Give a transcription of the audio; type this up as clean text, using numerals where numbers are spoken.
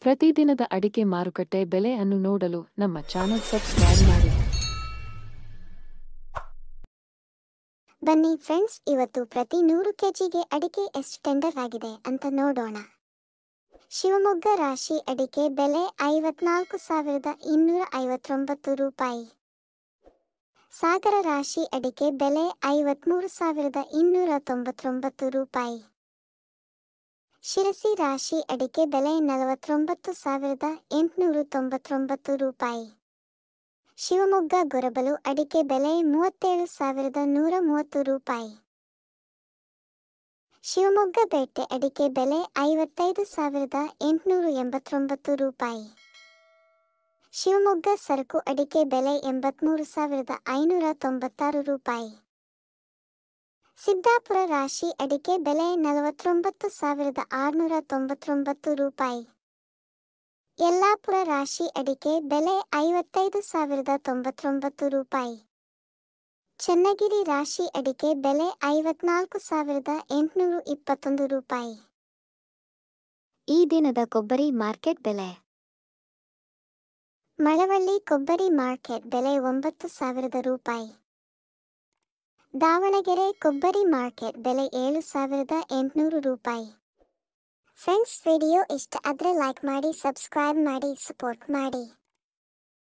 ಪ್ರತಿದಿನದ ಅಡಿಕೆ ಮಾರುಕಟ್ಟೆ ಬೆಲೆ ಅನ್ನು ನೋಡಲು ನಮ್ಮ ಚಾನೆಲ್ ಸಬ್ಸ್ಕ್ರೈಬ್ ಮಾಡಿ. ಬನ್ನಿ ಫ್ರೆಂಡ್ಸ್, ಇವತ್ತು ಪ್ರತಿ 100 ಕೆಜಿಗೆ ಅಡಿಕೆ ಎಷ್ಟು ಟೆಂಡರ್ ಆಗಿದೆ ಅಂತ ನೋಡೋಣ. ಶಿವಮೊಗ್ಗ ರಾಶಿ ಅಡಿಕೆ ಬೆಲೆ 54,259 ರೂಪಾಯಿ. ಸಾಗರ ರಾಶಿ ಅಡಿಕೆ ಬೆಲೆ 53,299 ರೂಪಾಯಿ. ಶಿರಸಿ ರಾಶಿ ಅಡಿಕೆ ಬೆಲೆ 49,899 ರೂಪಾಯಿ. ಶಿವಮೊಗ್ಗ ಗೊರಬಲು ಅಡಿಕೆ ಬೆಲೆ 37,130 ರೂಪಾಯಿ. ಶಿವಮೊಗ್ಗ ಬೇಟೆ ಅಡಿಕೆ ಬೆಲೆ 55,889 ರೂಪಾಯಿ. ಶಿವಮೊಗ್ಗ ಸರಕು ಅಡಿಕೆ ಬೆಲೆ 83,596 ರೂಪಾಯಿ. ಸಿದ್ದಾಪುರ ರಾಶಿ ಅಡಿಕೆ ಬೆಲೆ 49,699 ರೂಪಾಯಿ. ಯಲ್ಲಾಪುರ ರಾಶಿ ಅಡಿಕೆ ಬೆಲೆ 55,099 ರೂಪಾಯಿ. ಚನ್ನಗಿರಿ ರಾಶಿ ಅಡಿಕೆ ಬೆಲೆ 54,821 ರೂಪಾಯಿ. ಈ ದಿನದ ಕೊಬ್ಬರಿ ಮಾರ್ಕೆಟ್ ಬೆಲೆ. ಮಳವಳ್ಳಿ ಕೊಬ್ಬರಿ ಮಾರ್ಕೆಟ್ ಬೆಲೆ 9,000 ರೂಪಾಯಿ. ದಾವಣಗೆರೆ ಕೊಬ್ಬರಿ ಮಾರ್ಕೆಟ್ ಬೆಲೆ 7,800 ರೂಪಾಯಿ. ಫ್ರೆಂಡ್ಸ್, ವಿಡಿಯೋ ಇಷ್ಟ ಆದರೆ ಲೈಕ್ ಮಾಡಿ, ಸಬ್ಸ್ಕ್ರೈಬ್ ಮಾಡಿ, ಸಪೋರ್ಟ್ ಮಾಡಿ.